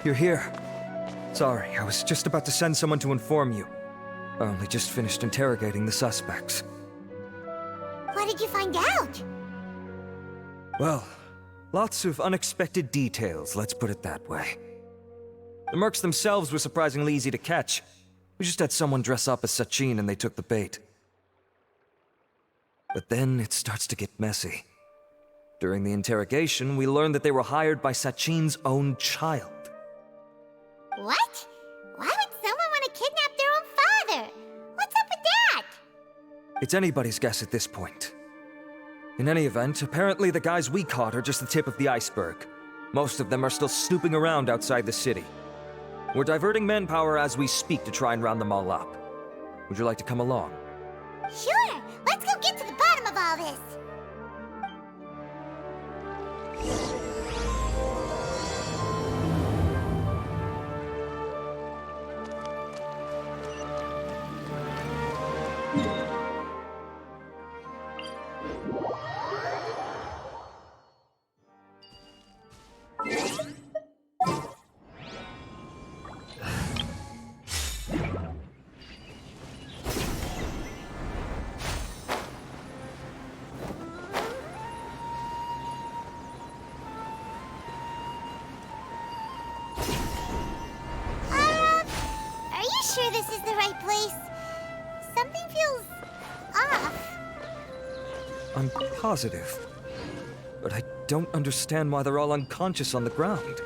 You're here. Sorry, I was just about to send someone to inform you. I only just finished interrogating the suspects. What did you find out? Well, lots of unexpected details, let's put it that way. The mercs themselves were surprisingly easy to catch. We just had someone dress up as Sachin and they took the bait. But then it starts to get messy. During the interrogation, we learned that they were hired by Sachin's own child. What? Why would someone want to kidnap their own father? What's up with that? It's anybody's guess at this point. In any event, apparently the guys we caught are just the tip of the iceberg. Most of them are still snooping around outside the city. We're diverting manpower as we speak to try and round them all up. Would you like to come along? Sure! Let's go get to the bottom of all this! Sure this is the right place? Something feels off. I'm positive. But I don't understand why they're all unconscious on the ground.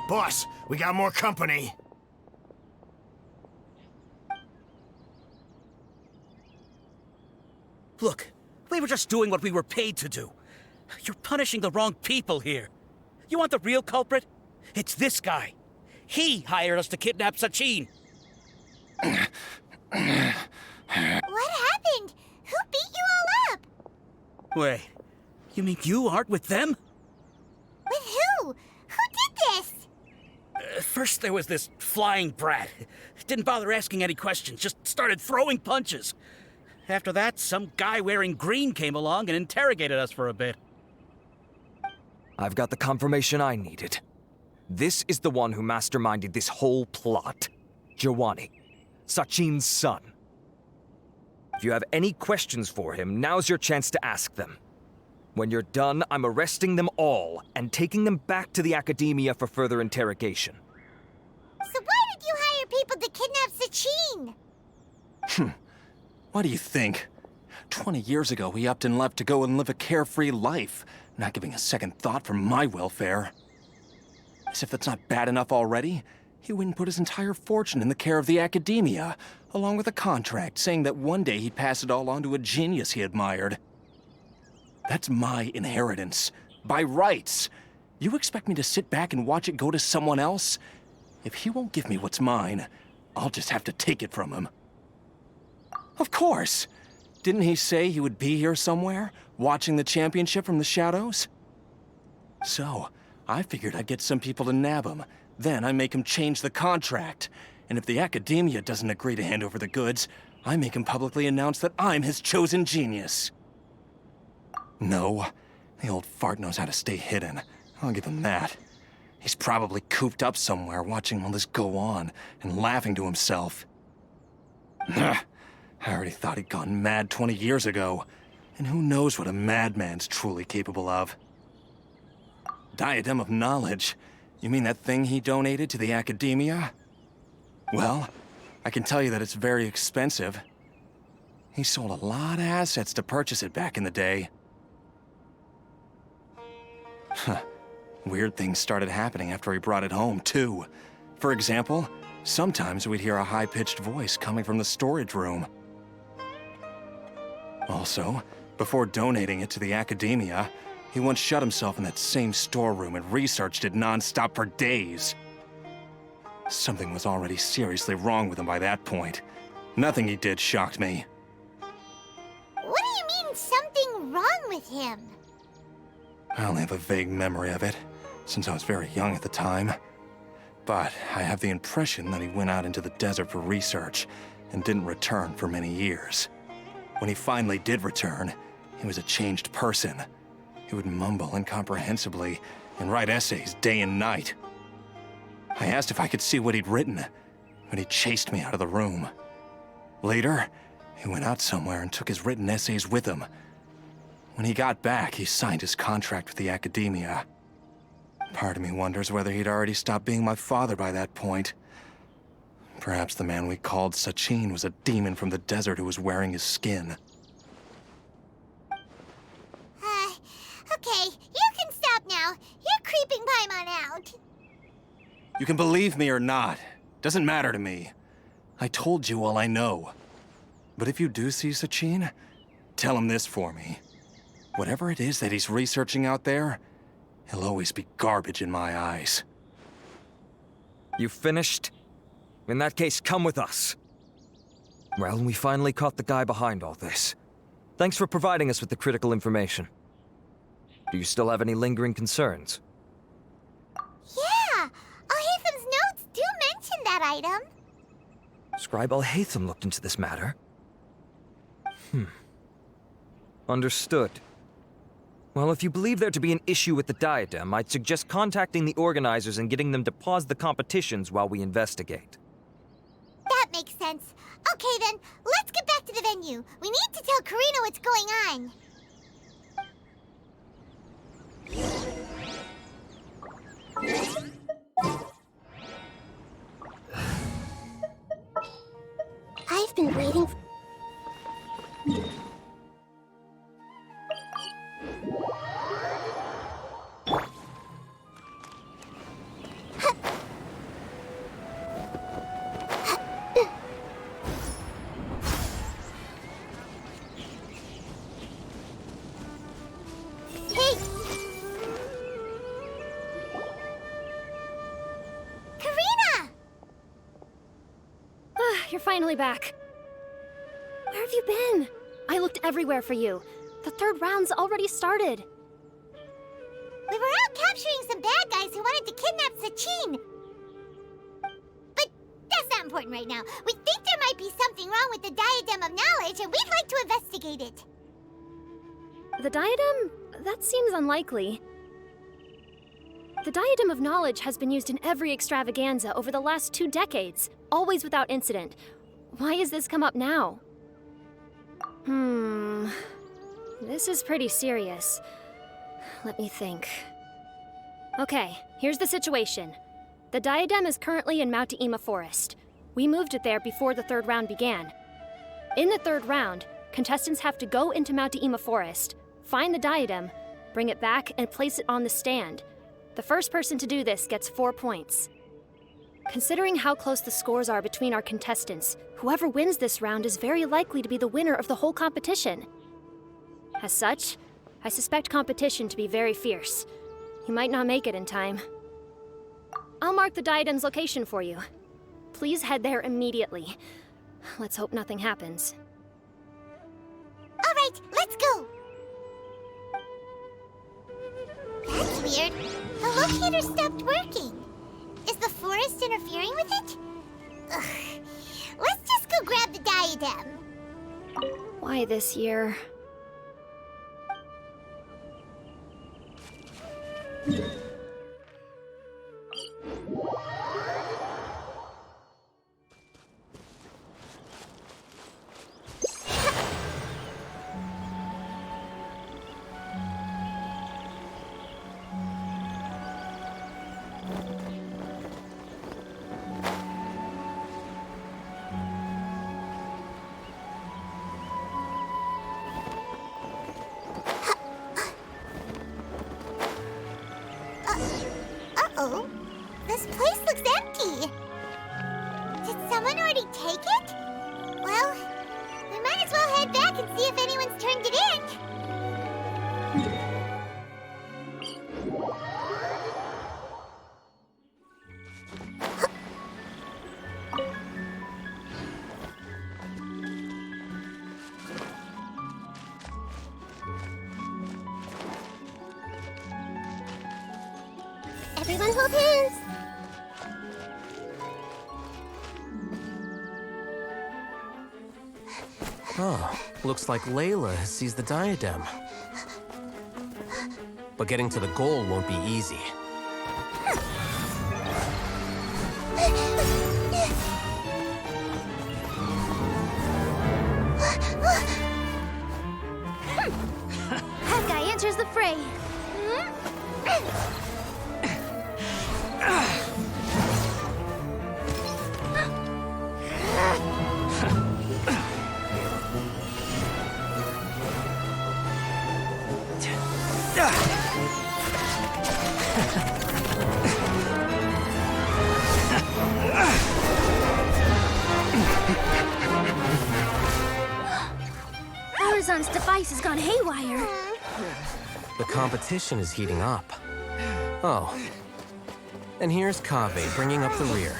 Boss, we got more company. Look, we were just doing what we were paid to do. You're punishing the wrong people here. You want the real culprit? It's this guy. He hired us to kidnap Sachin. What happened? Who beat you all up? Wait, you mean you aren't with them? With who? Who did this? First there was this flying brat. Didn't bother asking any questions, just started throwing punches. After that, some guy wearing green came along and interrogated us for a bit. I've got the confirmation I needed. This is the one who masterminded this whole plot. Jawani, Sachin's son. If you have any questions for him, now's your chance to ask them. When you're done, I'm arresting them all and taking them back to the academia for further interrogation. So why did you hire people to kidnap Sachin? What do you think? 20 years ago, he upped and left to go and live a carefree life, not giving a second thought for my welfare. As if that's not bad enough already, he went and put his entire fortune in the care of the academia, along with a contract saying that one day he'd pass it all on to a genius he admired. That's my inheritance, by rights. You expect me to sit back and watch it go to someone else? If he won't give me what's mine, I'll just have to take it from him. Of course! Didn't he say he would be here somewhere, watching the championship from the shadows? So, I figured I'd get some people to nab him. Then I make him change the contract. And if the academia doesn't agree to hand over the goods, I make him publicly announce that I'm his chosen genius. No, the old fart knows how to stay hidden. I'll give him that. He's probably cooped up somewhere watching all this go on and laughing to himself. I already thought he'd gone mad 20 years ago. And who knows what a madman's truly capable of. Diadem of knowledge? You mean that thing he donated to the academia? Well, I can tell you that it's very expensive. He sold a lot of assets to purchase it back in the day. Weird things started happening after he brought it home, too. For example, sometimes we'd hear a high-pitched voice coming from the storage room. Also, before donating it to the academia, he once shut himself in that same storeroom and researched it non-stop for days. Something was already seriously wrong with him by that point. Nothing he did shocked me. What do you mean, something wrong with with him? I only have a vague memory of it, since I was very young at the time. But I have the impression that he went out into the desert for research and didn't return for many years. When he finally did return, he was a changed person. He would mumble incomprehensibly and write essays day and night. I asked if I could see what he'd written, but he chased me out of the room. Later, he went out somewhere and took his written essays with him. When he got back, he signed his contract with the academia. Part of me wonders whether he'd already stopped being my father by that point. Perhaps the man we called Sachin was a demon from the desert who was wearing his skin. Okay, you can stop now. You're creeping Paimon out. You can believe me or not. Doesn't matter to me. I told you all I know. But if you do see Sachin, tell him this for me. Whatever it is that he's researching out there, he'll always be garbage in my eyes. You finished? In that case, come with us. Well, we finally caught the guy behind all this. Thanks for providing us with the critical information. Do you still have any lingering concerns? Yeah! Alhaitham's notes do mention that item. Scribe Alhaitham looked into this matter. Understood. Well, if you believe there to be an issue with the diadem, I'd suggest contacting the organizers and getting them to pause the competitions while we investigate. That makes sense. Okay then, let's get back to the venue. We need to tell Karina what's going on. I've been waiting for... Hey! Karina! You're finally back. Where have you been? I looked everywhere for you. The third round's already started. We were out capturing some bad guys who wanted to kidnap Sachin. But that's not important right now. We think there might be something wrong with the Diadem of Knowledge, and we'd like to investigate it. The diadem? That seems unlikely. The Diadem of Knowledge has been used in every extravaganza over the last 2 decades, always without incident. Why has this come up now? This is pretty serious. Let me think. Okay, here's the situation. The diadem is currently in Mount Ima Forest. We moved it there before the third round began. In the third round, contestants have to go into Mount Ima Forest, find the diadem, bring it back, and place it on the stand. The first person to do this gets 4 points. Considering how close the scores are between our contestants, whoever wins this round is very likely to be the winner of the whole competition. As such, I suspect competition to be very fierce. You might not make it in time. I'll mark the diadem's location for you. Please head there immediately. Let's hope nothing happens. All right, let's go. That's weird. The locator stopped working. Is the forest interfering with it? Ugh. Let's just go grab the diadem. Why this year? Uh-oh. This place looks empty. Did someone already take it? Well, we might as well head back and see if anyone's turned it in. Everyone hold hands. Oh, looks like Layla has seized the diadem. But getting to the goal won't be easy. That guy enters the fray. Faruzan's device has gone haywire. The competition is heating up. Oh. And here's Kaveh bringing up the rear.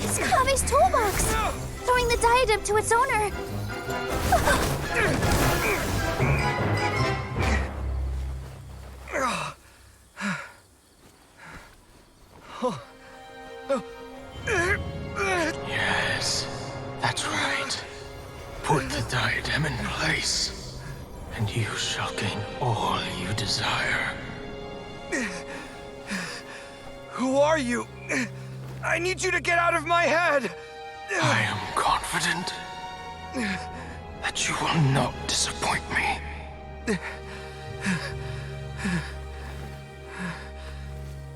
It's Kaveh's toolbox! Throwing the diadem to its owner. Yes, that's right. Put the diadem in place, and you shall gain all you desire. Who are you? I need you to get out of my head! I am confident that you will not disappoint me.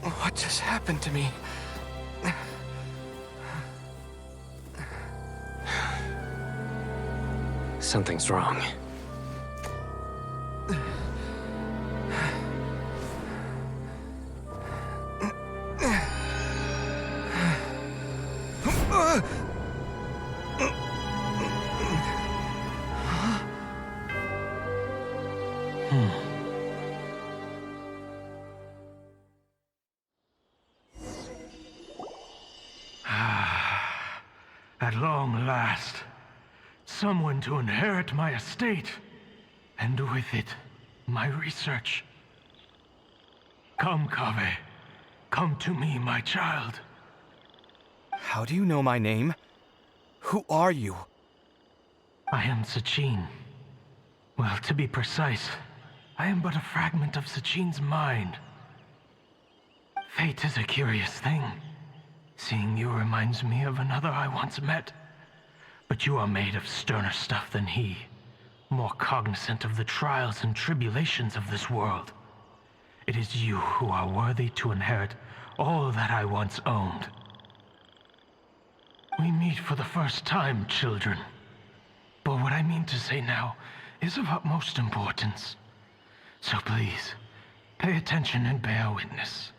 What just happened to me? Something's wrong. At long last, someone to inherit my estate, and with it, my research. Come, Kaveh. Come to me, my child. How do you know my name? Who are you? I am Sachin. Well, to be precise, I am but a fragment of Sachin's mind. Fate is a curious thing. Seeing you reminds me of another I once met. But you are made of sterner stuff than he, more cognizant of the trials and tribulations of this world. It is you who are worthy to inherit all that I once owned. We meet for the first time, children. But what I mean to say now is of utmost importance. So please, pay attention and bear witness.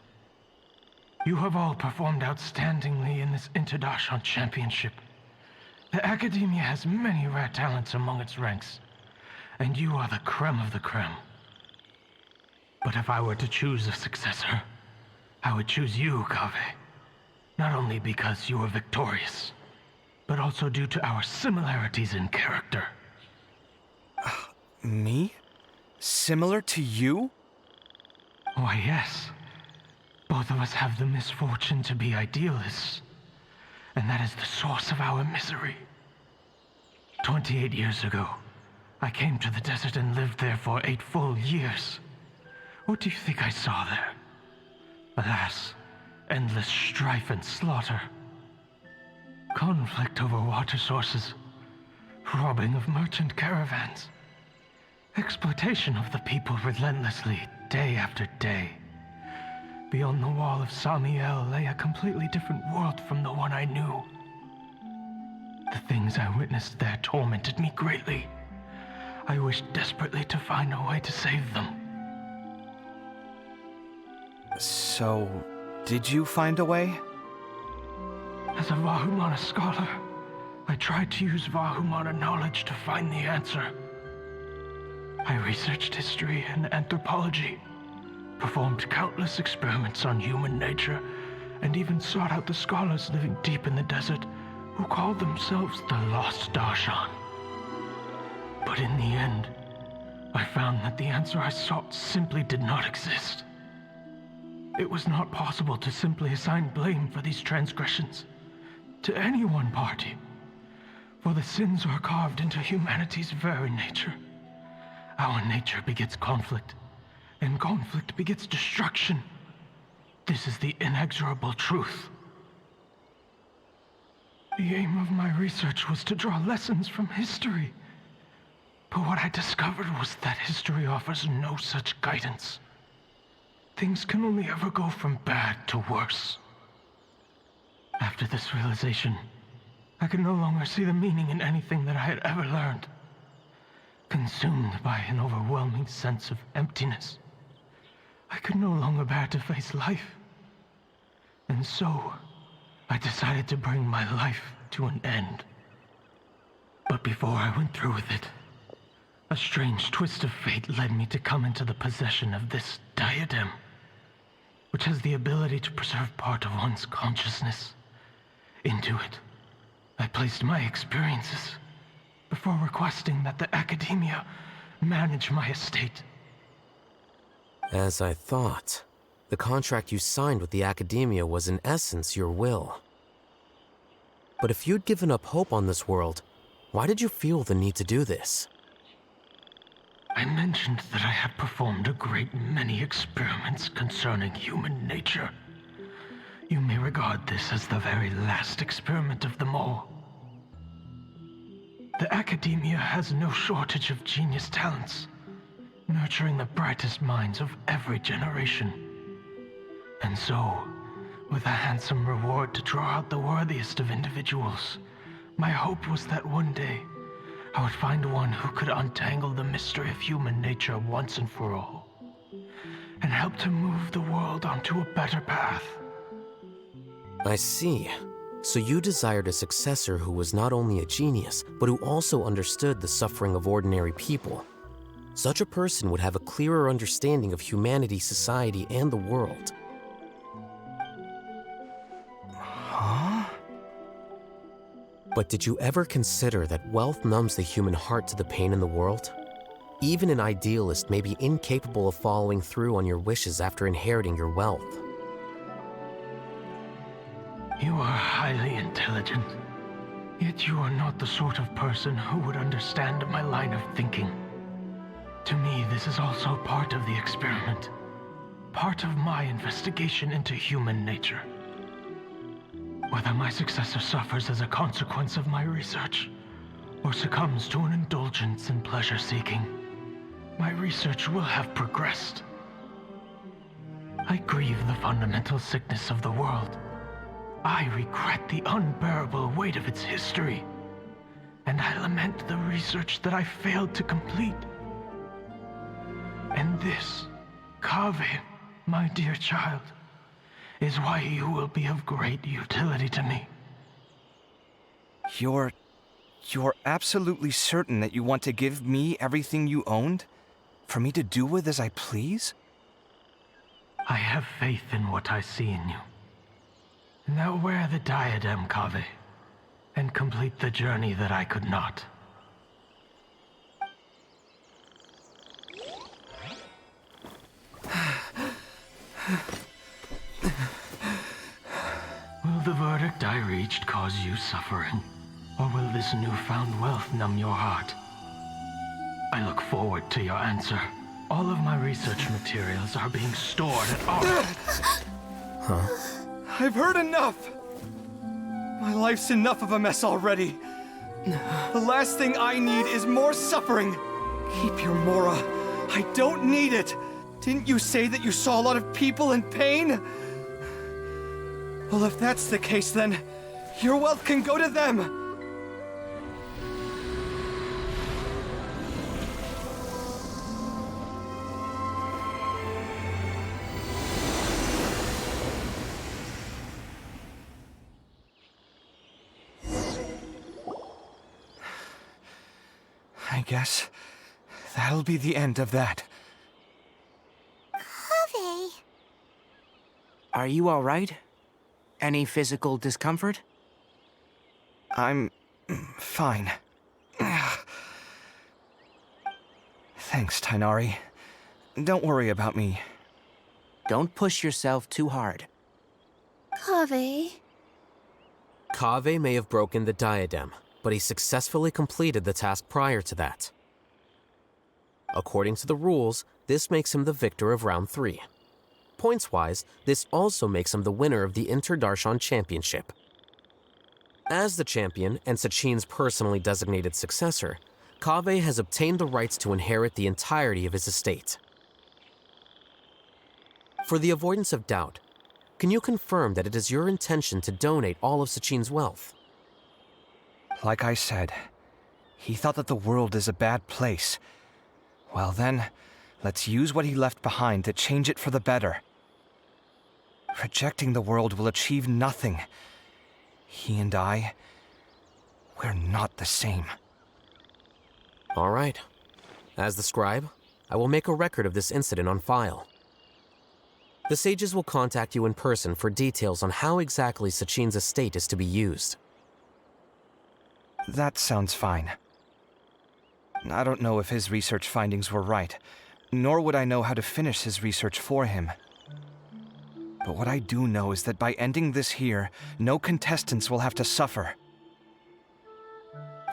You have all performed outstandingly in this International Championship. The Academia has many rare talents among its ranks, and you are the creme of the creme. But if I were to choose a successor, I would choose you, Kaveh. Not only because you were victorious, but also due to our similarities in character. Me? Similar to you? Why, yes. Both of us have the misfortune to be idealists, and that is the source of our misery. 28 years ago, I came to the desert and lived there for 8 full years. What do you think I saw there? Alas, endless strife and slaughter. Conflict over water sources, robbing of merchant caravans, exploitation of the people relentlessly, day after day. Beyond the wall of Samiel lay a completely different world from the one I knew. The things I witnessed there tormented me greatly. I wished desperately to find a way to save them. So, did you find a way? As a Vahumana scholar, I tried to use Vahumana knowledge to find the answer. I researched history and anthropology, performed countless experiments on human nature, and even sought out the scholars living deep in the desert who called themselves the Lost Darshan. But in the end, I found that the answer I sought simply did not exist. It was not possible to simply assign blame for these transgressions to any one party, for the sins are carved into humanity's very nature. Our nature begets conflict, and conflict begets destruction. This is the inexorable truth. The aim of my research was to draw lessons from history. But what I discovered was that history offers no such guidance. Things can only ever go from bad to worse. After this realization, I could no longer see the meaning in anything that I had ever learned. Consumed by an overwhelming sense of emptiness, I could no longer bear to face life. And so, I decided to bring my life to an end. But before I went through with it, a strange twist of fate led me to come into the possession of this diadem, which has the ability to preserve part of one's consciousness. Into it, I placed my experiences before requesting that the academia manage my estate. As I thought, the contract you signed with the academia was in essence your will. But if you'd given up hope on this world, why did you feel the need to do this? I mentioned that I had performed a great many experiments concerning human nature. You may regard this as the very last experiment of them all. The academia has no shortage of genius talents, nurturing the brightest minds of every generation. And so, with a handsome reward to draw out the worthiest of individuals, my hope was that one day I would find one who could untangle the mystery of human nature once and for all, and help to move the world onto a better path. I see. So you desired a successor who was not only a genius, but who also understood the suffering of ordinary people. Such a person would have a clearer understanding of humanity, society, and the world. Huh? But did you ever consider that wealth numbs the human heart to the pain in the world? Even an idealist may be incapable of following through on your wishes after inheriting your wealth. You are highly intelligent, yet you are not the sort of person who would understand my line of thinking. To me, this is also part of the experiment, part of my investigation into human nature. Whether my successor suffers as a consequence of my research, or succumbs to an indulgence in pleasure-seeking, my research will have progressed. I grieve the fundamental sickness of the world. I regret the unbearable weight of its history, and I lament the research that I failed to complete. And this, Kaveh, my dear child, is why you will be of great utility to me. You're absolutely certain that you want to give me everything you owned? For me to do with as I please? I have faith in what I see in you. Now wear the diadem, Kaveh, and complete the journey that I could not. Will the verdict I reached cause you suffering, or will this newfound wealth numb your heart? I look forward to your answer. All of my research materials are being stored at Aaru. Huh? I've heard enough! My life's enough of a mess already. The last thing I need is more suffering. Keep your Mora. I don't need it. Didn't you say that you saw a lot of people in pain? Well, if that's the case, then your wealth can go to them. I guess that'll be the end of that. Kaveh. Are you all right? Any physical discomfort? I'm fine. Thanks, Tainari. Don't worry about me. Don't push yourself too hard. Kaveh. Kaveh may have broken the diadem, but he successfully completed the task prior to that. According to the rules, this makes him the victor of round 3. Points-wise, this also makes him the winner of the Inter-Darshan Championship. As the champion and Sachin's personally designated successor, Kaveh has obtained the rights to inherit the entirety of his estate. For the avoidance of doubt, can you confirm that it is your intention to donate all of Sachin's wealth? Like I said, he thought that the world is a bad place. Well then, let's use what he left behind to change it for the better. Rejecting the world will achieve nothing. He and I, we're not the same. All right. As the scribe, I will make a record of this incident on file. The sages will contact you in person for details on how exactly Sachin's estate is to be used. That sounds fine. I don't know if his research findings were right, nor would I know how to finish his research for him. But what I do know is that by ending this here, no contestants will have to suffer.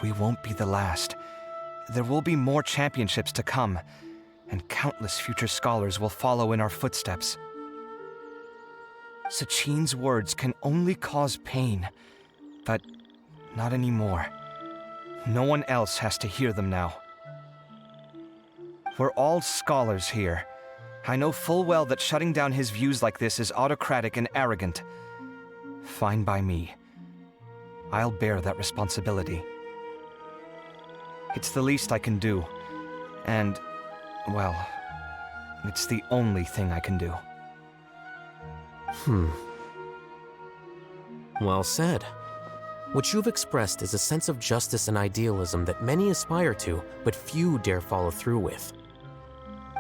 We won't be the last. There will be more championships to come, and countless future scholars will follow in our footsteps. Sachin's words can only cause pain, but not anymore. No one else has to hear them now. We're all scholars here. I know full well that shutting down his views like this is autocratic and arrogant. Fine by me. I'll bear that responsibility. It's the least I can do. And, well, it's the only thing I can do. Well said. What you've expressed is a sense of justice and idealism that many aspire to, but few dare follow through with.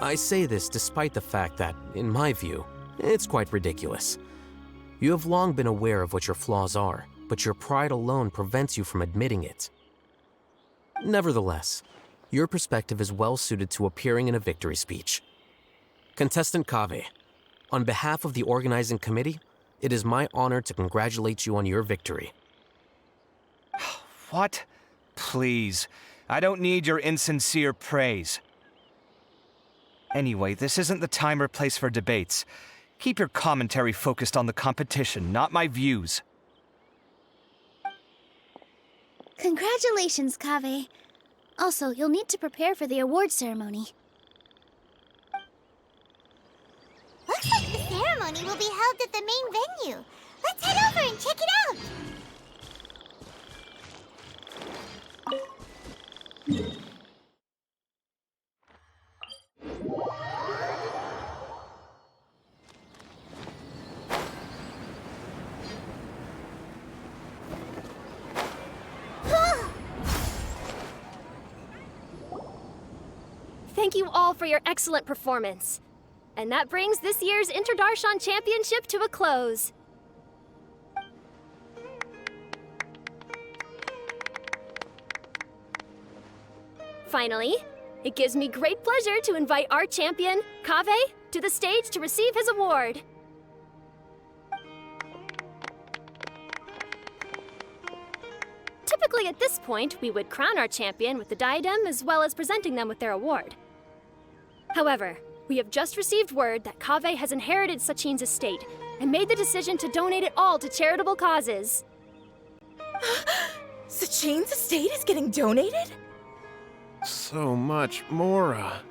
I say this despite the fact that, in my view, it's quite ridiculous. You have long been aware of what your flaws are, but your pride alone prevents you from admitting it. Nevertheless, your perspective is well suited to appearing in a victory speech. Contestant Kaveh, on behalf of the organizing committee, it is my honor to congratulate you on your victory. What? Please. I don't need your insincere praise. Anyway, this isn't the time or place for debates. Keep your commentary focused on the competition, not my views. Congratulations, Kaveh. Also, you'll need to prepare for the award ceremony. Looks like the ceremony will be held at the main venue. Let's head over and check it out! Thank you all for your excellent performance. And that brings this year's Inter-Darshan Championship to a close. Finally, it gives me great pleasure to invite our champion, Kaveh, to the stage to receive his award. Typically at this point, we would crown our champion with the diadem as well as presenting them with their award. However, we have just received word that Kaveh has inherited Sachin's estate and made the decision to donate it all to charitable causes. Sachin's estate is getting donated? So much, Mora.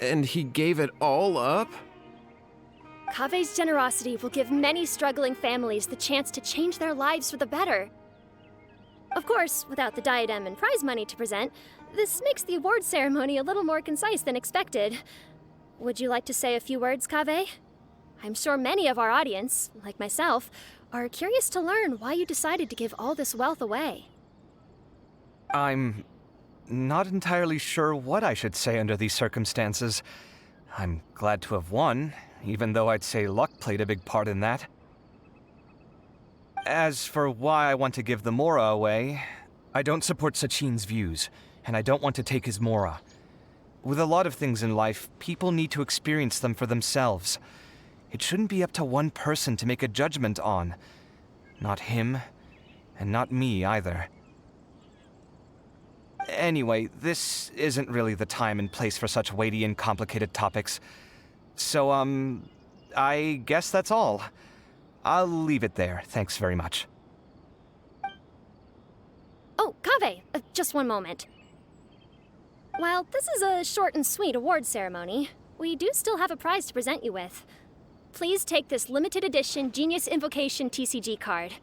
And he gave it all up? Kaveh's generosity will give many struggling families the chance to change their lives for the better. Of course, without the diadem and prize money to present, this makes the award ceremony a little more concise than expected. Would you like to say a few words, Kaveh? I'm sure many of our audience, like myself, are curious to learn why you decided to give all this wealth away. I'm not entirely sure what I should say under these circumstances. I'm glad to have won, even though I'd say luck played a big part in that. As for why I want to give the Mora away, I don't support Sachin's views, and I don't want to take his Mora. With a lot of things in life, people need to experience them for themselves. It shouldn't be up to one person to make a judgment on. Not him, and not me either. Anyway, this isn't really the time and place for such weighty and complicated topics. So, I guess that's all. I'll leave it there. Thanks very much. Oh, Kaveh, just one moment. While this is a short and sweet award ceremony, we do still have a prize to present you with. Please take this limited edition Genius Invocation TCG card.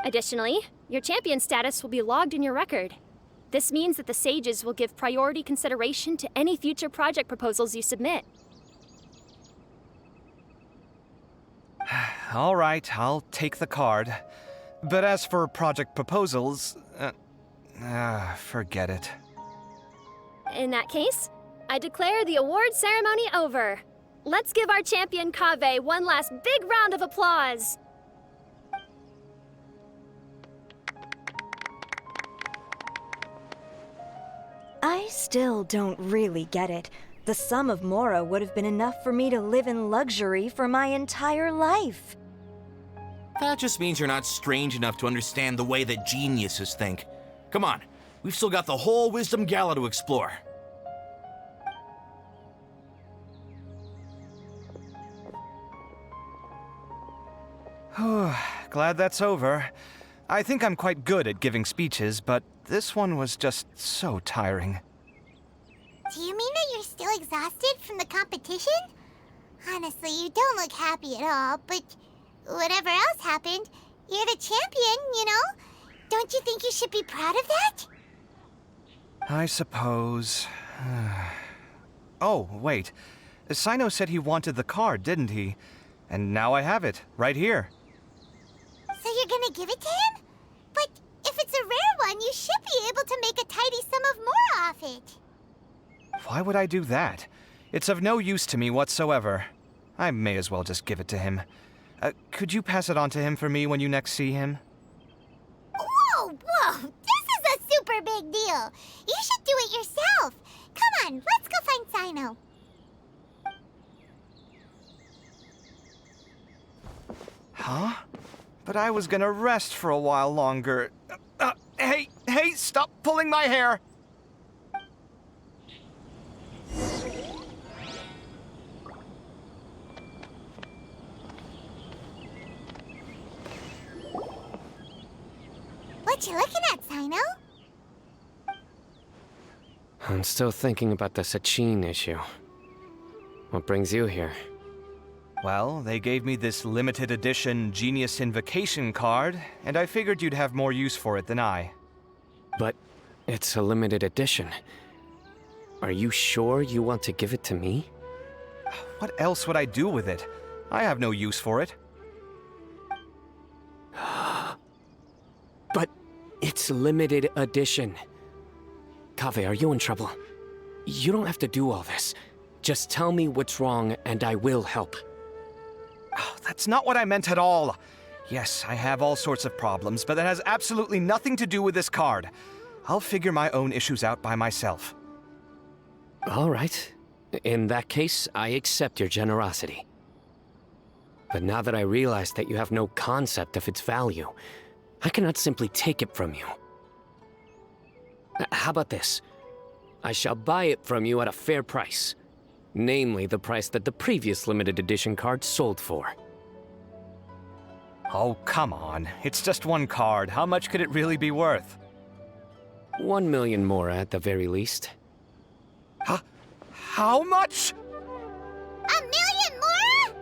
Additionally, your champion status will be logged in your record. This means that the Sages will give priority consideration to any future project proposals you submit. All right, I'll take the card. But as for project proposals, forget it. In that case, I declare the award ceremony over. Let's give our champion Kaveh one last big round of applause. I still don't really get it. The sum of Mora would have been enough for me to live in luxury for my entire life. That just means you're not strange enough to understand the way that geniuses think. Come on, we've still got the whole Wisdom Gala to explore. Glad that's over. I think I'm quite good at giving speeches, but this one was just so tiring. Do you mean that you're still exhausted from the competition? Honestly, you don't look happy at all, but whatever else happened, you're the champion, you know? Don't you think you should be proud of that? I suppose. Oh, wait. Cyno said he wanted the card, didn't he? And now I have it, right here. So you're gonna give it to him? But if it's a rare one, you should be able to make a tidy sum of Mora off it. Why would I do that? It's of no use to me whatsoever. I may as well just give it to him. Could you pass it on to him for me when you next see him? Whoa, whoa! This is a super big deal! You should do it yourself! Come on, let's go find Cyno. Huh? But I was gonna rest for a while longer. Hey, stop pulling my hair! What you looking at, Cyno? I'm still thinking about the Sachin issue. What brings you here? Well, they gave me this limited edition Genius Invocation card, and I figured you'd have more use for it than I. But it's a limited edition. Are you sure you want to give it to me? What else would I do with it? I have no use for it. But it's limited edition. Kaveh, are you in trouble? You don't have to do all this. Just tell me what's wrong and I will help. Oh, that's not what I meant at all. Yes, I have all sorts of problems, but that has absolutely nothing to do with this card. I'll figure my own issues out by myself. All right. In that case, I accept your generosity. But now that I realize that you have no concept of its value, I cannot simply take it from you. How about this? I shall buy it from you at a fair price. Namely, the price that the previous limited edition card sold for. Oh, come on. It's just one card. How much could it really be worth? 1 million more at the very least. Huh? How much? 1 million more?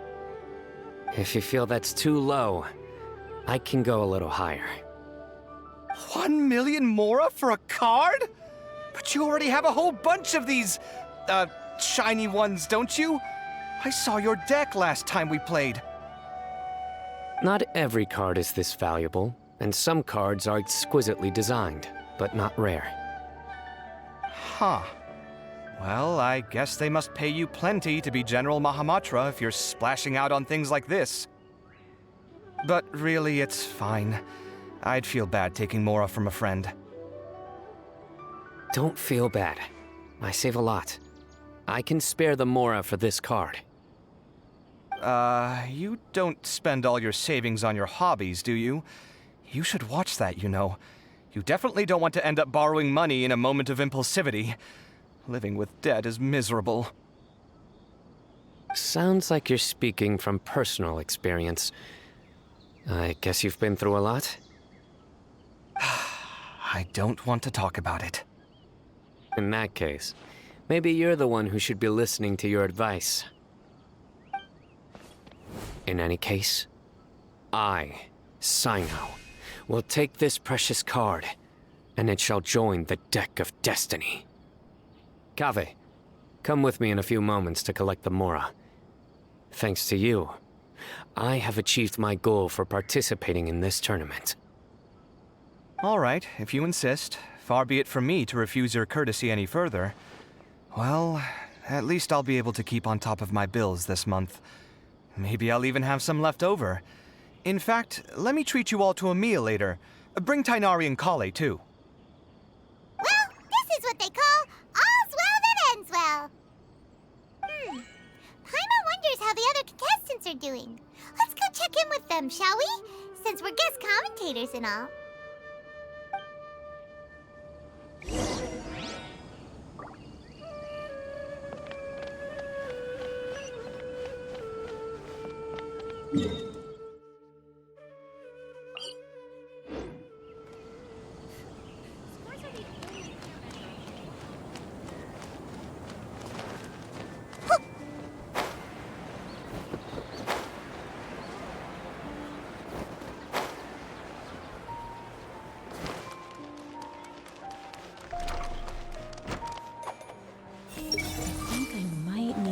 If you feel that's too low, I can go a little higher. 1 million Mora for a card? But you already have a whole bunch of these, shiny ones, don't you? I saw your deck last time we played. Not every card is this valuable, and some cards are exquisitely designed. but not rare. Huh. Well, I guess they must pay you plenty to be General Mahamatra if you're splashing out on things like this. But really, it's fine. I'd feel bad taking Mora from a friend. Don't feel bad. I save a lot. I can spare the Mora for this card. You don't spend all your savings on your hobbies, do you? You should watch that, you know. You definitely don't want to end up borrowing money in a moment of impulsivity. Living with debt is miserable. Sounds like you're speaking from personal experience. I guess you've been through a lot? I don't want to talk about it. In that case, maybe you're the one who should be listening to your advice. In any case, I, Cyno, will take this precious card, and it shall join the deck of destiny. Kaveh, come with me in a few moments to collect the Mora. Thanks to you, I have achieved my goal for participating in this tournament. All right, if you insist. Far be it from me to refuse your courtesy any further. Well, at least I'll be able to keep on top of my bills this month. Maybe I'll even have some left over. In fact, let me treat you all to a meal later. Bring Tainari and Kale, too. Well, this is what they call all's well that ends well. Paimon wonders how the other contestants are doing. Let's go check in with them, shall we? Since we're guest commentators and all.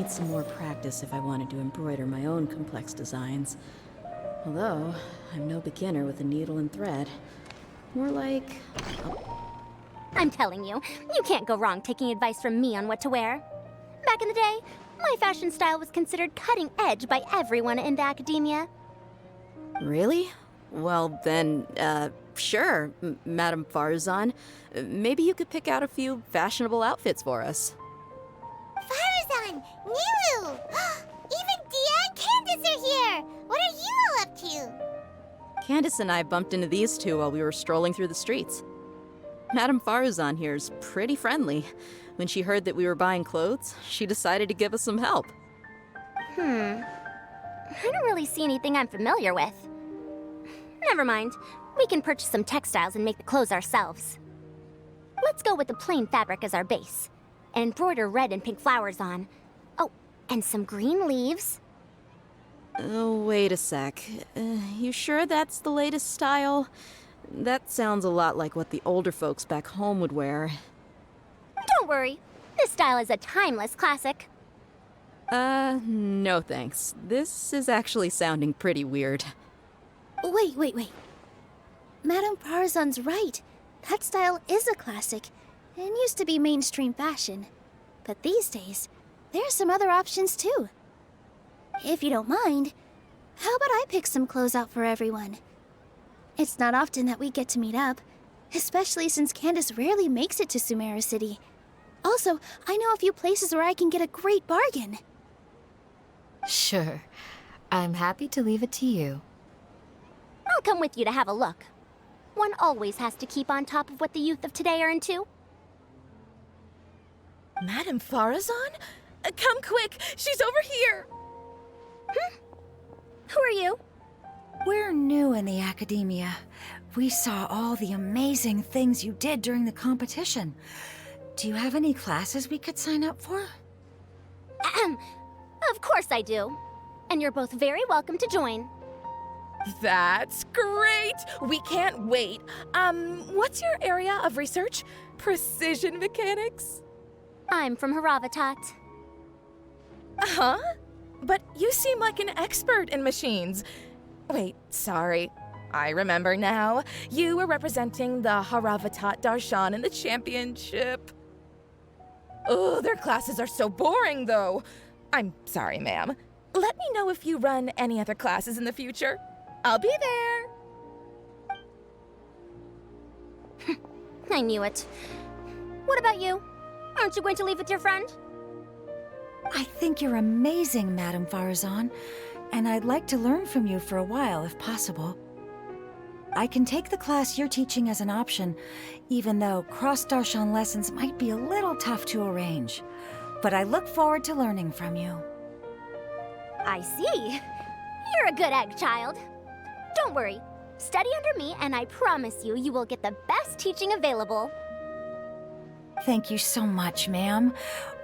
Some more practice if I wanted to embroider my own complex designs. Although, I'm no beginner with a needle and thread. More like... I'm telling you, you can't go wrong taking advice from me on what to wear. Back in the day, my fashion style was considered cutting edge by everyone in the academia. Really? Well then, sure, Madam Faruzan. Maybe you could pick out a few fashionable outfits for us. Faruzan! Niru! Even Dia and Candace are here! What are you all up to? Candace and I bumped into these two while we were strolling through the streets. Madam Faruzan here's pretty friendly. When she heard that we were buying clothes, she decided to give us some help. I don't really see anything I'm familiar with. Never mind. We can purchase some textiles and make the clothes ourselves. Let's go with the plain fabric as our base. And embroider red and pink flowers on. Oh, and some green leaves. Oh, wait a sec. You sure that's the latest style? That sounds a lot like what the older folks back home would wear. Don't worry. This style is a timeless classic. No thanks. This is actually sounding pretty weird. Wait. Madame Faruzan's right. That style is a classic. And used to be mainstream fashion. But these days, there are some other options too. If you don't mind, how about I pick some clothes out for everyone? It's not often that we get to meet up, especially since Candace rarely makes it to Sumeru City. Also, I know a few places where I can get a great bargain. Sure. I'm happy to leave it to you. I'll come with you to have a look. One always has to keep on top of what the youth of today are into. Madame Faruzan? Come quick! She's over here! Who are you? We're new in the academia. We saw all the amazing things you did during the competition. Do you have any classes we could sign up for? Of course I do. And you're both very welcome to join. That's great! We can't wait. What's your area of research? Precision mechanics? I'm from Haravatat. Huh? But you seem like an expert in machines. Wait, sorry. I remember now. You were representing the Haravatat Darshan in the championship. Oh, their classes are so boring, though. I'm sorry, ma'am. Let me know if you run any other classes in the future. I'll be there. I knew it. What about you? Aren't you going to leave with your friend? I think you're amazing, Madam Faruzan, and I'd like to learn from you for a while, if possible. I can take the class you're teaching as an option, even though cross-Darshan lessons might be a little tough to arrange. But I look forward to learning from you. I see. You're a good egg, child. Don't worry. Study under me, and I promise you, you will get the best teaching available. Thank you so much, ma'am.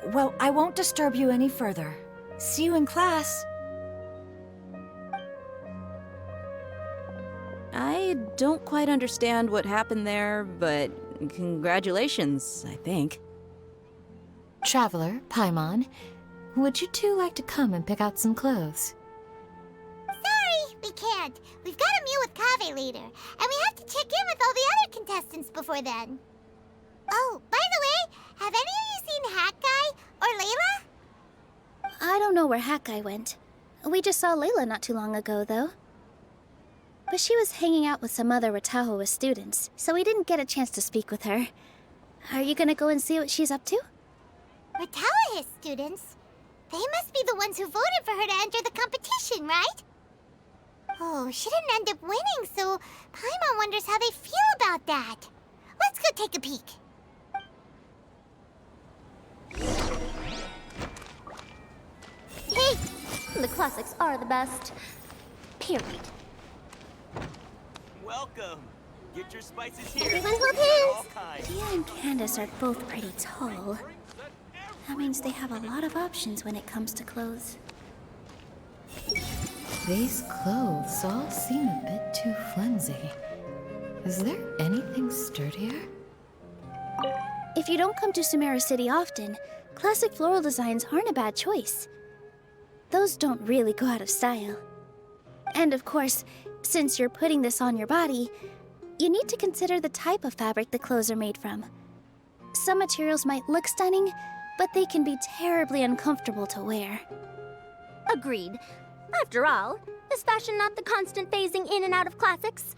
Well, I won't disturb you any further. See you in class. I don't quite understand what happened there, but congratulations, I think. Traveler, Paimon, would you two like to come and pick out some clothes? Sorry, we can't. We've got a meal with Kaveh later, and we have to check in with all the other contestants before then. Oh, by the way, have any of you seen Hat Guy or Layla? I don't know where Hat Guy went. We just saw Layla not too long ago, though. But she was hanging out with some other Ratahoa students, so we didn't get a chance to speak with her. Are you gonna go and see what she's up to? Ratahoa students? They must be the ones who voted for her to enter the competition, right? Oh, she didn't end up winning, so Paimon wonders how they feel about that. Let's go take a peek. Hey! The classics are the best. Period. Welcome. Get your spices here. Everyone hold hands! All kinds. Dia and Candace are both pretty tall. That means they have a lot of options when it comes to clothes. These clothes all seem a bit too flimsy. Is there anything sturdier? If you don't come to Sumeru City often, classic floral designs aren't a bad choice. Those don't really go out of style. And of course, since you're putting this on your body, you need to consider the type of fabric the clothes are made from. Some materials might look stunning, but they can be terribly uncomfortable to wear. Agreed. After all, is fashion not the constant phasing in and out of classics?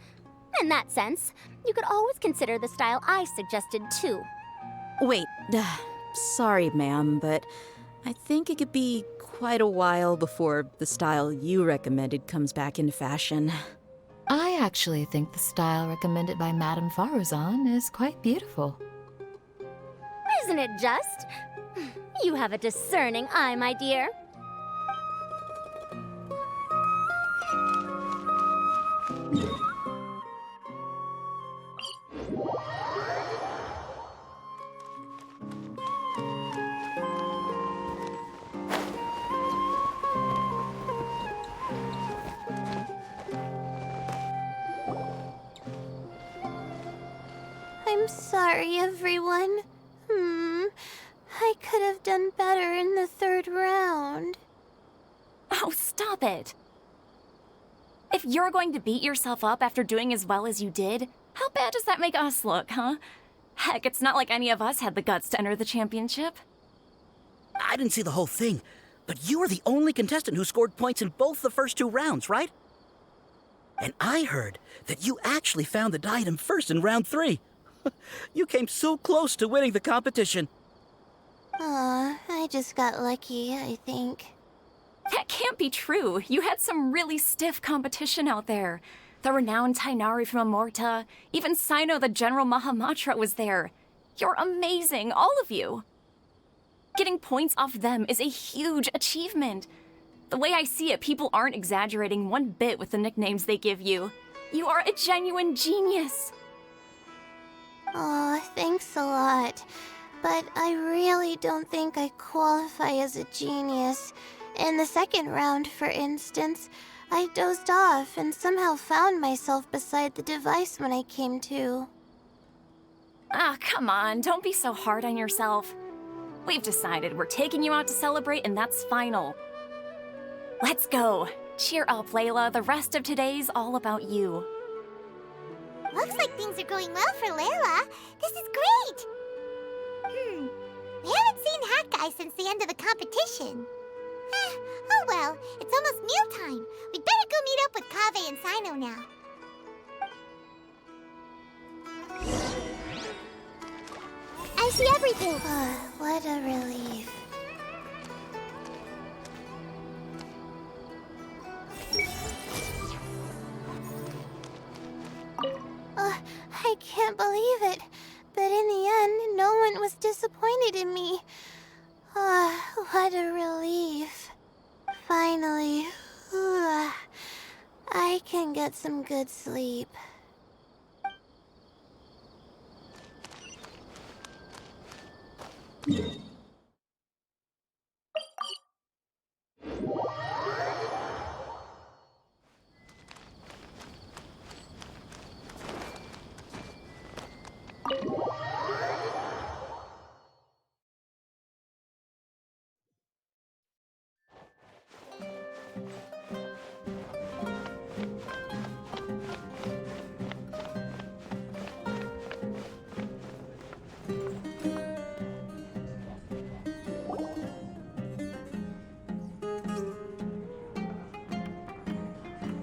In that sense, you could always consider the style I suggested too. Wait, sorry, ma'am, but I think it could be quite a while before the style you recommended comes back into fashion. I actually think the style recommended by Madame Faruzan is quite beautiful. Isn't it just? You have a discerning eye, my dear. I'm sorry, everyone. I could have done better in the third round. Oh, stop it. If you're going to beat yourself up after doing as well as you did, how bad does that make us look, huh? Heck, it's not like any of us had the guts to enter the championship. I didn't see the whole thing, but you were the only contestant who scored points in both the first two rounds, right? And I heard that you actually found the diadem first in round 3. You came so close to winning the competition. Aw, I just got lucky, I think. That can't be true. You had some really stiff competition out there. The renowned Tainari from Amorta, even Cyno the General Mahamatra was there. You're amazing, all of you. Getting points off them is a huge achievement. The way I see it, people aren't exaggerating one bit with the nicknames they give you. You are a genuine genius. Aw, thanks a lot. But I really don't think I qualify as a genius. In the second round, for instance, I dozed off and somehow found myself beside the device when I came to. Ah, come on, don't be so hard on yourself. We've decided we're taking you out to celebrate, and that's final. Let's go. Cheer up, Layla. The rest of today's all about you. Looks like things are going well for Layla. This is great! We haven't seen Hat Guy since the end of the competition. Oh well, it's almost mealtime. We'd better go meet up with Kaveh and Cyno now. I see everything. What a relief. I can't believe it. But in the end, no one was disappointed in me. What a relief. Finally, I can get some good sleep.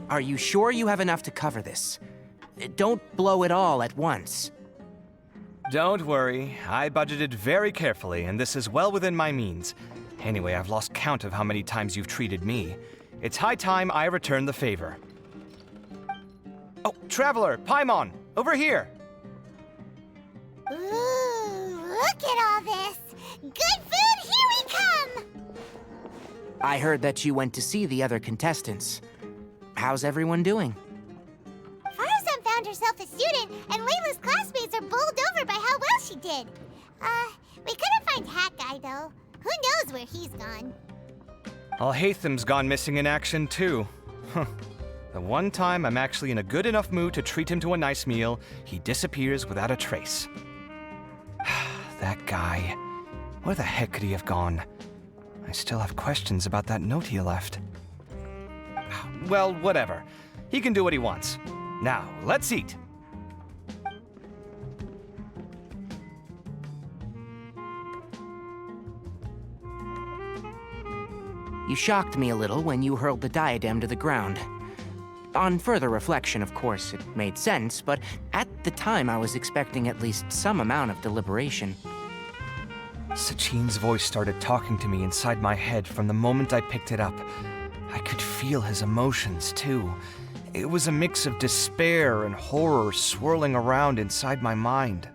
Are you sure you have enough to cover this? Don't blow it all at once. Don't worry. I budgeted very carefully, and this is well within my means. Anyway, I've lost count of how many times you've treated me. It's high time I return the favor. Oh, Traveler, Paimon, over here! Ooh, look at all this! Good food, here we come! I heard that you went to see the other contestants. How's everyone doing? Faruzan found herself a student, and Layla's classmates are bowled over by how well she did. We couldn't find Hat Guy, though. Who knows where he's gone? Alhaitham's gone missing in action, too. The one time I'm actually in a good enough mood to treat him to a nice meal, he disappears without a trace. That guy. Where the heck could he have gone? I still have questions about that note he left. Well, whatever. He can do what he wants. Now, let's eat. You shocked me a little when you hurled the diadem to the ground. On further reflection, of course, it made sense, but at the time I was expecting at least some amount of deliberation. Sachin's voice started talking to me inside my head from the moment I picked it up. I could feel his emotions, too. It was a mix of despair and horror swirling around inside my mind.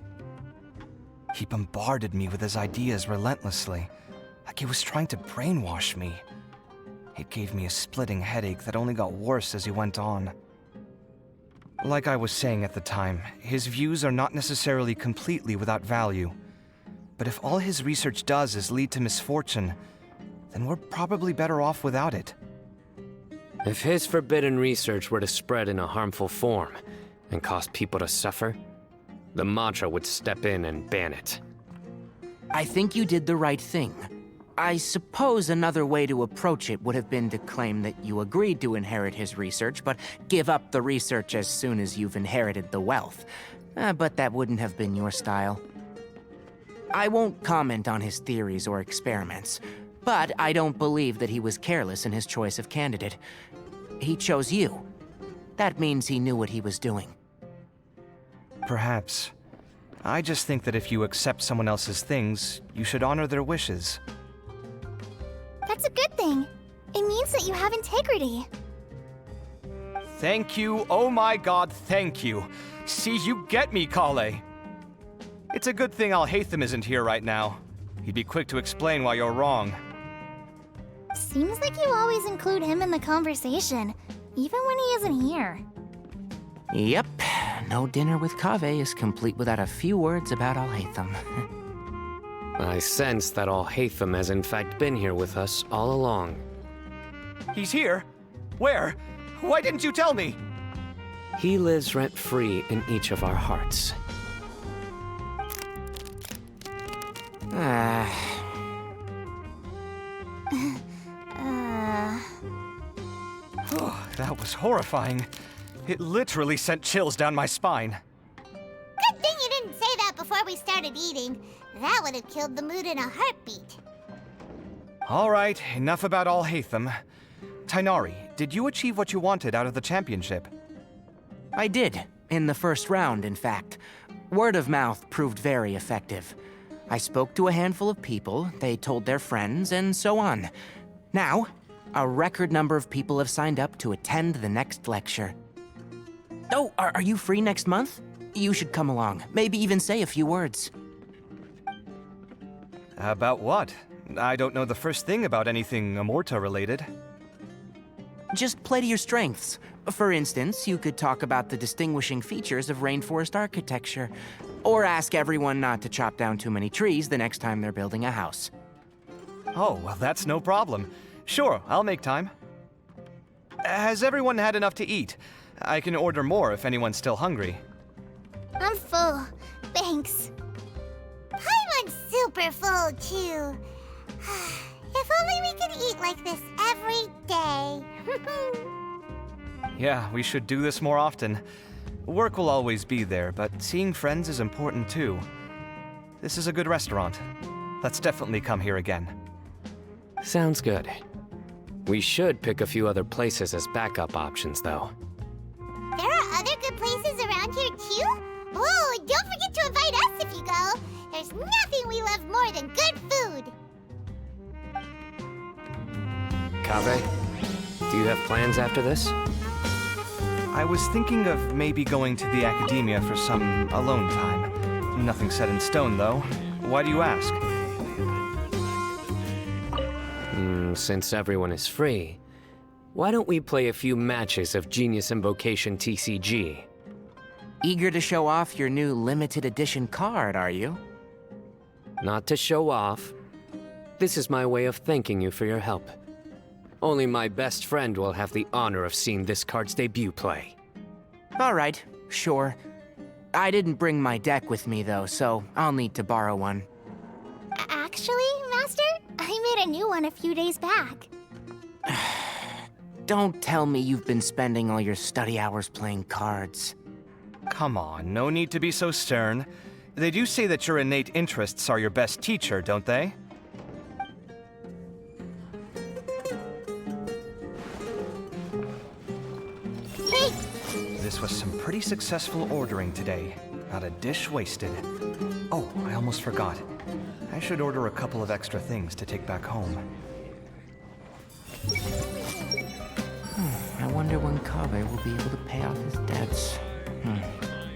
He bombarded me with his ideas relentlessly, like he was trying to brainwash me. It gave me a splitting headache that only got worse as he went on. Like I was saying at the time, his views are not necessarily completely without value. But if all his research does is lead to misfortune, then we're probably better off without it. If his forbidden research were to spread in a harmful form and cause people to suffer, the mantra would step in and ban it. I think you did the right thing. I suppose another way to approach it would have been to claim that you agreed to inherit his research, but give up the research as soon as you've inherited the wealth. But that wouldn't have been your style. I won't comment on his theories or experiments, but I don't believe that he was careless in his choice of candidate. He chose you. That means he knew what he was doing. Perhaps. I just think that if you accept someone else's things, you should honor their wishes. That's a good thing. It means that you have integrity. Thank you, oh my god, thank you. See, you get me, Kale. It's a good thing Alhaitham isn't here right now. He'd be quick to explain why you're wrong. Seems like you always include him in the conversation, even when he isn't here. Yep. No dinner with Kaveh is complete without a few words about Alhaitham. I sense that Alhaitham has in fact been here with us all along. He's here? Where? Why didn't you tell me? He lives rent-free in each of our hearts. That was horrifying. It literally sent chills down my spine. Good thing you didn't say that before we started eating. That would have killed the mood in a heartbeat. All right, enough about Alhaitham. Tighnari, did you achieve what you wanted out of the championship? I did, in the first round, in fact. Word of mouth proved very effective. I spoke to a handful of people, they told their friends, and so on. Now, a record number of people have signed up to attend the next lecture. Oh, are you free next month? You should come along, maybe even say a few words. About what? I don't know the first thing about anything Amorta-related. Just play to your strengths. For instance, you could talk about the distinguishing features of rainforest architecture, or ask everyone not to chop down too many trees the next time they're building a house. Oh, well, that's no problem. Sure, I'll make time. Has everyone had enough to eat? I can order more if anyone's still hungry. I'm full. Thanks. Paimon's super full, too. If only we could eat like this every day. Yeah, we should do this more often. Work will always be there, but seeing friends is important too. This is a good restaurant. Let's definitely come here again. Sounds good. We should pick a few other places as backup options, though. There are other good places around here, too? Oh, and don't forget to invite us if you go. There's nothing we love more than good food. Kaveh, do you have plans after this? I was thinking of maybe going to the academia for some alone time. Nothing set in stone, though. Why do you ask? Since everyone is free, why don't we play a few matches of Genius Invocation TCG? Eager to show off your new limited edition card, are you? Not to show off. This is my way of thanking you for your help. Only my best friend will have the honor of seeing this card's debut play. All right, sure. I didn't bring my deck with me, though, so I'll need to borrow one. Actually, Master, I made a new one a few days back. Don't tell me you've been spending all your study hours playing cards. Come on, no need to be so stern. They do say that your innate interests are your best teacher, don't they? Hey! This was some pretty successful ordering today. Not a dish wasted. Oh, I almost forgot. I should order a couple of extra things to take back home. I wonder when Kaveh will be able to pay off his debts.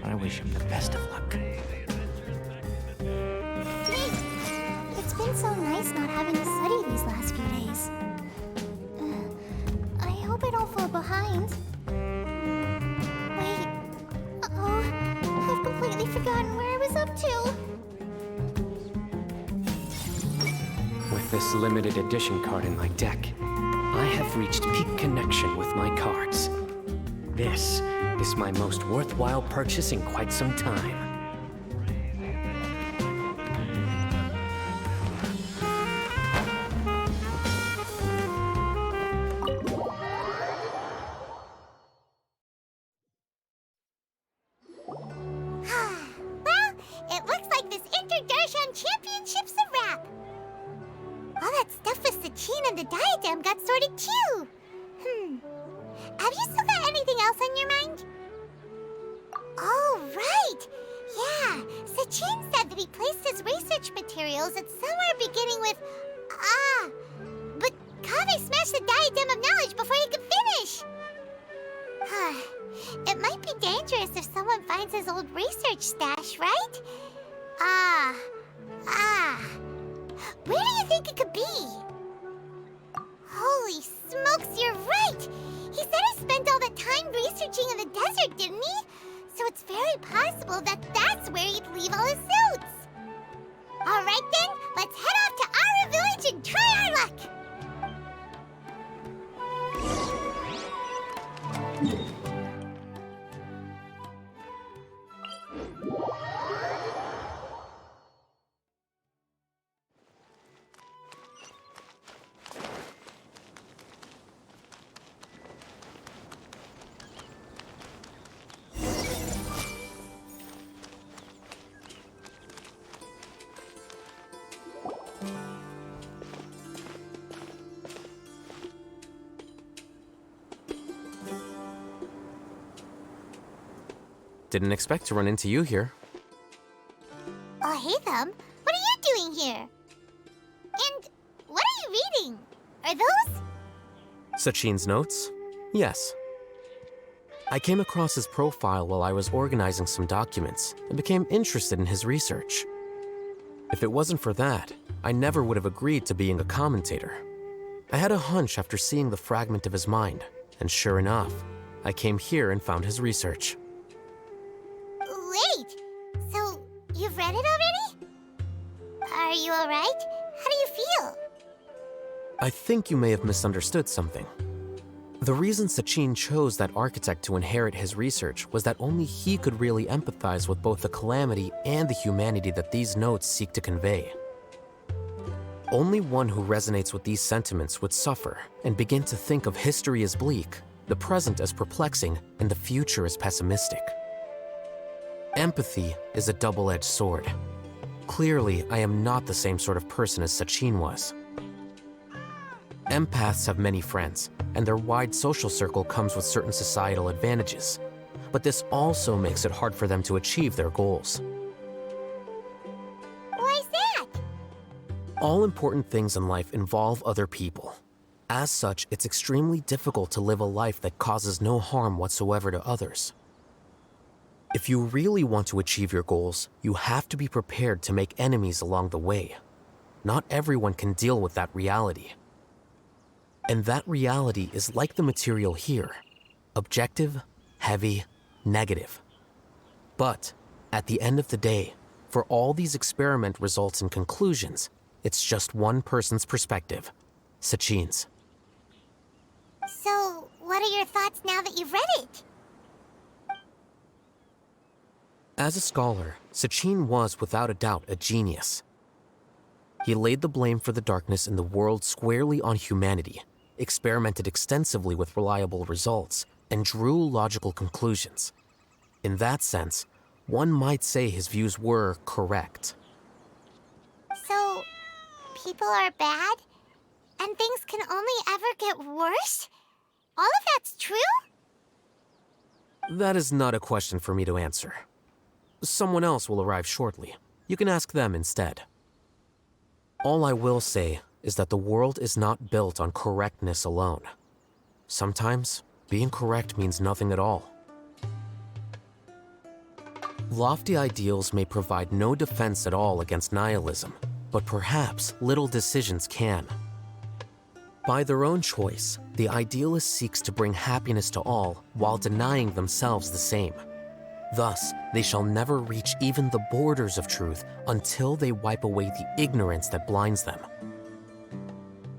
I wish him the best of luck. Hey! It's been so nice not having to study these last few days. I hope I don't fall behind. Wait. Uh-oh. I've completely forgotten where I was up to. With this limited edition card in my deck, I have reached peak connection with my cards. This is my most worthwhile purchase in quite some time. Well, it looks like this Inter-Darshan Championship's a wrap. All that stuff with Sachin and the diadem got sorted too. Have you still got anything else on your mind? Oh, right. Yeah, Sachin said that he placed his research materials at somewhere beginning with but Kaveh smashed the diadem of knowledge before he could finish. It might be dangerous if someone finds his old research stash, right? Where do you think it could be? Holy smokes, you're right! He said he spent all that time researching in the desert, didn't he? So it's very possible that that's where he'd leave all his notes. All right then, let's head off to Aaru village and try our luck! Didn't expect to run into you here. Alhaitham, what are you doing here? And what are you reading? Are those? Sachin's notes? Yes. I came across his profile while I was organizing some documents and became interested in his research. If it wasn't for that, I never would have agreed to being a commentator. I had a hunch after seeing the fragment of his mind, and sure enough, I came here and found his research. Wait, so you've read it already? Are you alright? How do you feel? I think you may have misunderstood something. The reason Sachin chose that architect to inherit his research was that only he could really empathize with both the calamity and the humanity that these notes seek to convey. Only one who resonates with these sentiments would suffer and begin to think of history as bleak, the present as perplexing, and the future as pessimistic. Empathy is a double-edged sword. Clearly, I am not the same sort of person as Sachin was. Empaths have many friends, and their wide social circle comes with certain societal advantages. But this also makes it hard for them to achieve their goals. Why's that? All important things in life involve other people. As such, it's extremely difficult to live a life that causes no harm whatsoever to others. If you really want to achieve your goals, you have to be prepared to make enemies along the way. Not everyone can deal with that reality. And that reality is like the material here. Objective, heavy, negative. But, at the end of the day, for all these experiment results and conclusions, it's just one person's perspective. Sachin's. So, what are your thoughts now that you've read it? As a scholar, Sachin was without a doubt a genius. He laid the blame for the darkness in the world squarely on humanity, experimented extensively with reliable results, and drew logical conclusions. In that sense, one might say his views were correct. So, people are bad? And things can only ever get worse? All of that's true? That is not a question for me to answer. Someone else will arrive shortly. You can ask them instead. All I will say is that the world is not built on correctness alone. Sometimes, being correct means nothing at all. Lofty ideals may provide no defense at all against nihilism, but perhaps little decisions can. By their own choice, the idealist seeks to bring happiness to all while denying themselves the same. Thus, they shall never reach even the borders of truth until they wipe away the ignorance that blinds them.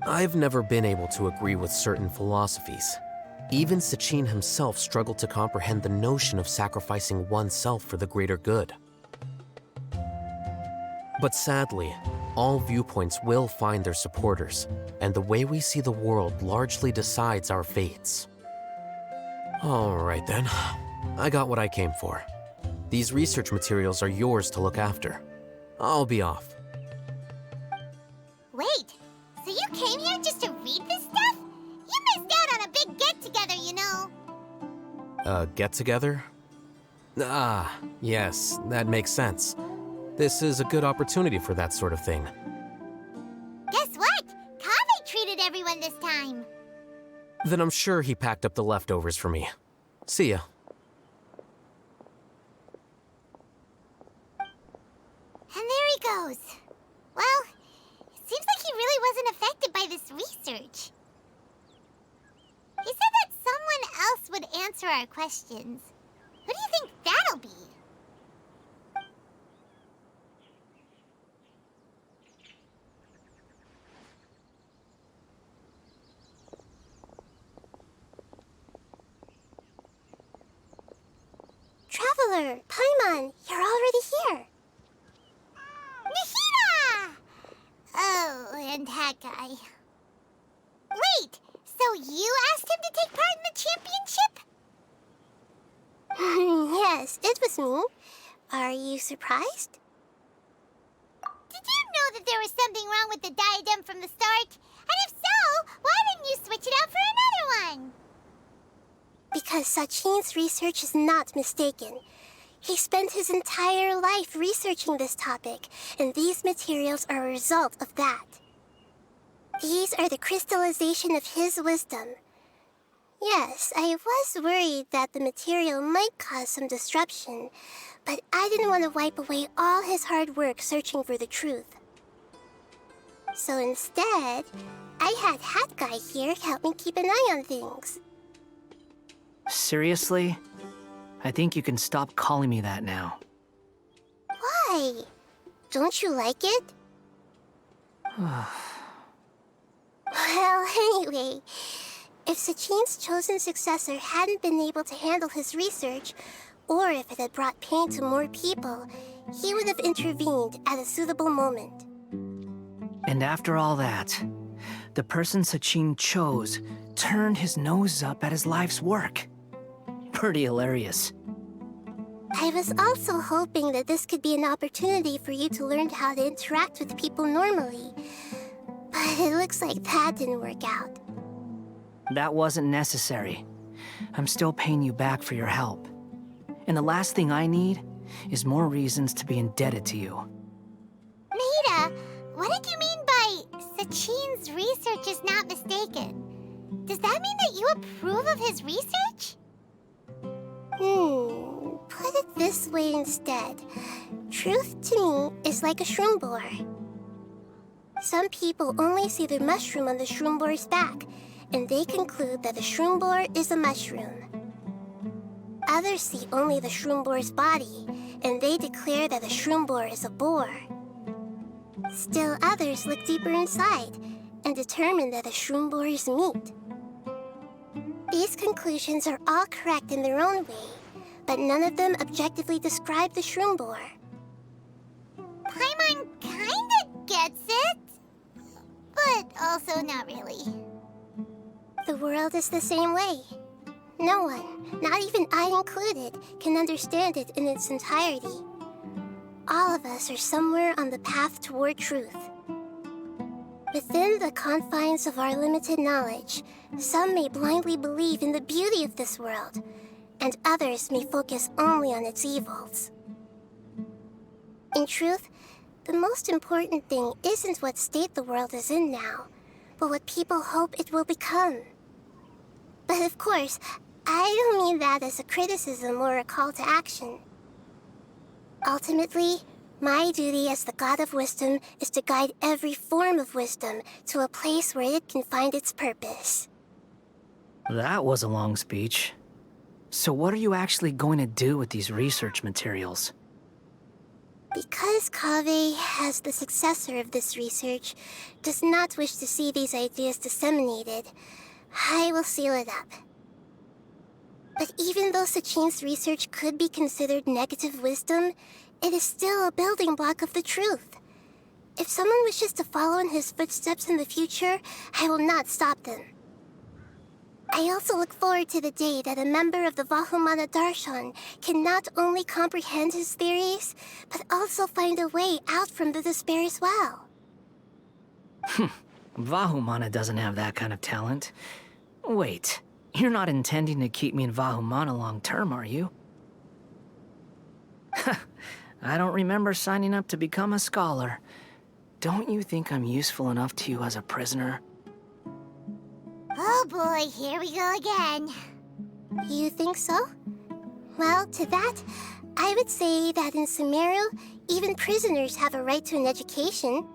I've never been able to agree with certain philosophies. Even Sachin himself struggled to comprehend the notion of sacrificing oneself for the greater good. But sadly, all viewpoints will find their supporters, and the way we see the world largely decides our fates. All right then, I got what I came for. These research materials are yours to look after. I'll be off. Wait, so you came here just to read this stuff? You missed out on a big get-together, you know. A get-together? Ah, yes, that makes sense. This is a good opportunity for that sort of thing. Guess what? Kaveh treated everyone this time. Then I'm sure he packed up the leftovers for me. See ya. And there he goes. Well, it seems like he really wasn't affected by this research. He said that someone else would answer our questions. Who do you think that'll be? Traveler, Paimon, you're already here. Nahida! Oh, and that guy. Wait, so you asked him to take part in the championship? Yes, it was me. Are you surprised? Did you know that there was something wrong with the diadem from the start? And if so, why didn't you switch it out for another one? Because Sachin's research is not mistaken. He spent his entire life researching this topic, and these materials are a result of that. These are the crystallization of his wisdom. Yes, I was worried that the material might cause some disruption, but I didn't want to wipe away all his hard work searching for the truth. So instead, I had Hat Guy here help me keep an eye on things. Seriously? I think you can stop calling me that now. Why? Don't you like it? Well, anyway, if Sachin's chosen successor hadn't been able to handle his research, or if it had brought pain to more people, he would have intervened at a suitable moment. And after all that, the person Sachin chose turned his nose up at his life's work. Pretty hilarious. I was also hoping that this could be an opportunity for you to learn how to interact with people normally. But it looks like that didn't work out. That wasn't necessary. I'm still paying you back for your help. And the last thing I need is more reasons to be indebted to you. Maida, what did you mean by Sachin's research is not mistaken? Does that mean that you approve of his research? Put it this way instead. Truth to me is like a shroom boar. Some people only see the mushroom on the shroom boar's back, and they conclude that the shroom boar is a mushroom. Others see only the shroom boar's body, and they declare that the shroom boar is a boar. Still others look deeper inside, and determine that the shroom boar is meat. These conclusions are all correct in their own way, but none of them objectively describe the shroom boar. Paimon kinda gets it, but also not really. The world is the same way. No one, not even I included, can understand it in its entirety. All of us are somewhere on the path toward truth. Within the confines of our limited knowledge, some may blindly believe in the beauty of this world, and others may focus only on its evils. In truth, the most important thing isn't what state the world is in now, but what people hope it will become. But of course, I don't mean that as a criticism or a call to action. Ultimately, my duty as the God of Wisdom is to guide every form of wisdom to a place where it can find its purpose. That was a long speech. So what are you actually going to do with these research materials? Because Kaveh, as the successor of this research, does not wish to see these ideas disseminated, I will seal it up. But even though Sachin's research could be considered negative wisdom, it is still a building block of the truth. If someone wishes to follow in his footsteps in the future, I will not stop them. I also look forward to the day that a member of the Vahumana Darshan can not only comprehend his theories, but also find a way out from the despair as well. Vahumana doesn't have that kind of talent. Wait, you're not intending to keep me in Vahumana long term, are you? I don't remember signing up to become a scholar. Don't you think I'm useful enough to you as a prisoner? Oh boy, here we go again. You think so? Well, to that, I would say that in Sumeru, even prisoners have a right to an education.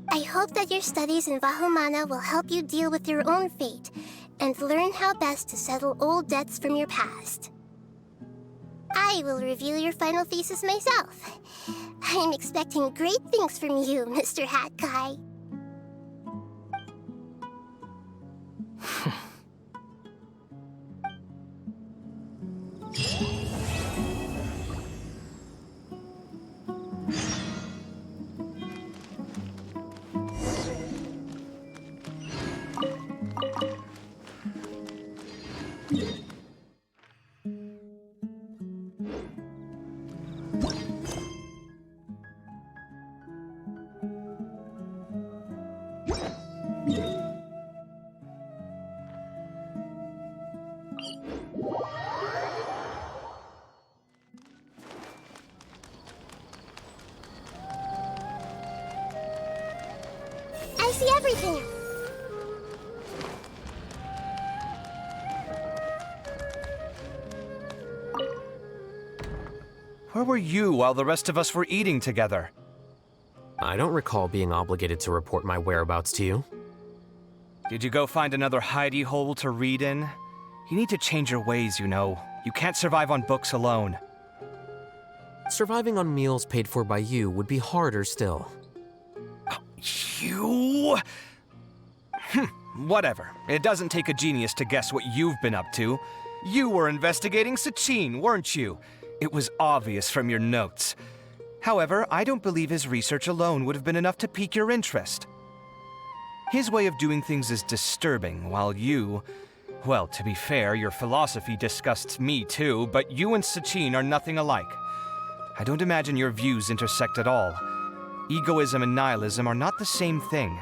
I hope that your studies in Vahumana will help you deal with your own fate and learn how best to settle old debts from your past. I will review your final thesis myself. I'm expecting great things from you, Mr. Hat Guy. I see everything. Where were you while the rest of us were eating together? I don't recall being obligated to report my whereabouts to you. Did you go find another hidey hole to read in? You need to change your ways, you know. You can't survive on books alone. Surviving on meals paid for by you would be harder still. You? Whatever. It doesn't take a genius to guess what you've been up to. You were investigating Sachin, weren't you? It was obvious from your notes. However, I don't believe his research alone would have been enough to pique your interest. His way of doing things is disturbing, while you... Well, to be fair, your philosophy disgusts me too, but you and Sachin are nothing alike. I don't imagine your views intersect at all. Egoism and nihilism are not the same thing.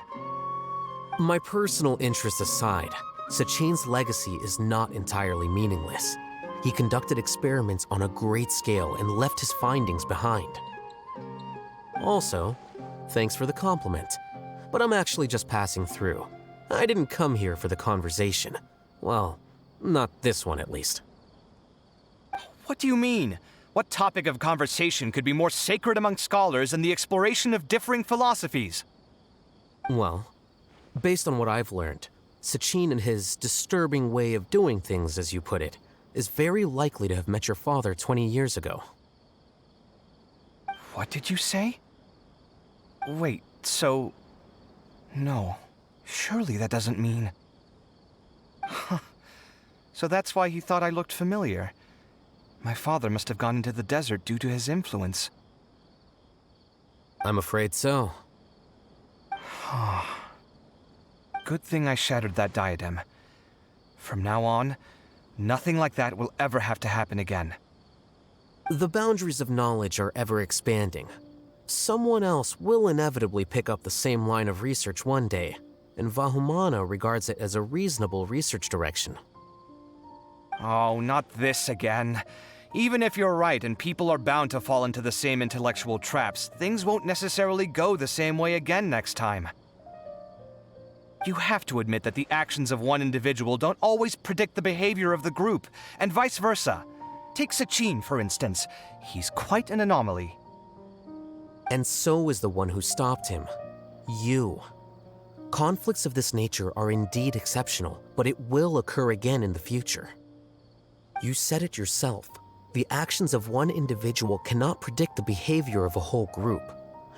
My personal interests aside, Sachin's legacy is not entirely meaningless. He conducted experiments on a great scale and left his findings behind. Also, thanks for the compliment, but I'm actually just passing through. I didn't come here for the conversation. Well, not this one at least. What do you mean? What topic of conversation could be more sacred among scholars than the exploration of differing philosophies? Well, based on what I've learned, Sachin and his disturbing way of doing things, as you put it, is very likely to have met your father 20 years ago. What did you say? Wait, so... No. Surely that doesn't mean... Huh. So that's why he thought I looked familiar. My father must have gone into the desert due to his influence. I'm afraid so. Good thing I shattered that diadem. From now on, nothing like that will ever have to happen again. The boundaries of knowledge are ever expanding. Someone else will inevitably pick up the same line of research one day, and Vahumana regards it as a reasonable research direction. Oh, not this again. Even if you're right and people are bound to fall into the same intellectual traps, things won't necessarily go the same way again next time. You have to admit that the actions of one individual don't always predict the behavior of the group, and vice versa. Take Sachin, for instance. He's quite an anomaly. And so is the one who stopped him. You. Conflicts of this nature are indeed exceptional, but it will occur again in the future. You said it yourself. The actions of one individual cannot predict the behavior of a whole group.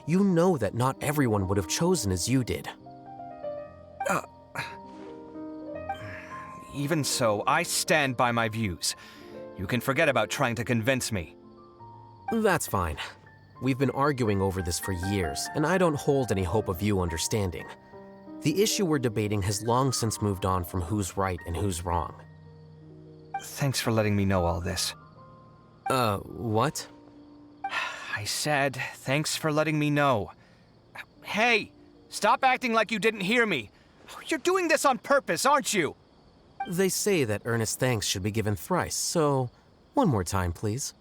You know that not everyone would have chosen as you did. Even so, I stand by my views. You can forget about trying to convince me. That's fine. We've been arguing over this for years, and I don't hold any hope of you understanding. The issue we're debating has long since moved on from who's right and who's wrong. Thanks for letting me know all this. What? I said, thanks for letting me know. Hey, stop acting like you didn't hear me. You're doing this on purpose, aren't you? They say that earnest thanks should be given thrice, so one more time, please.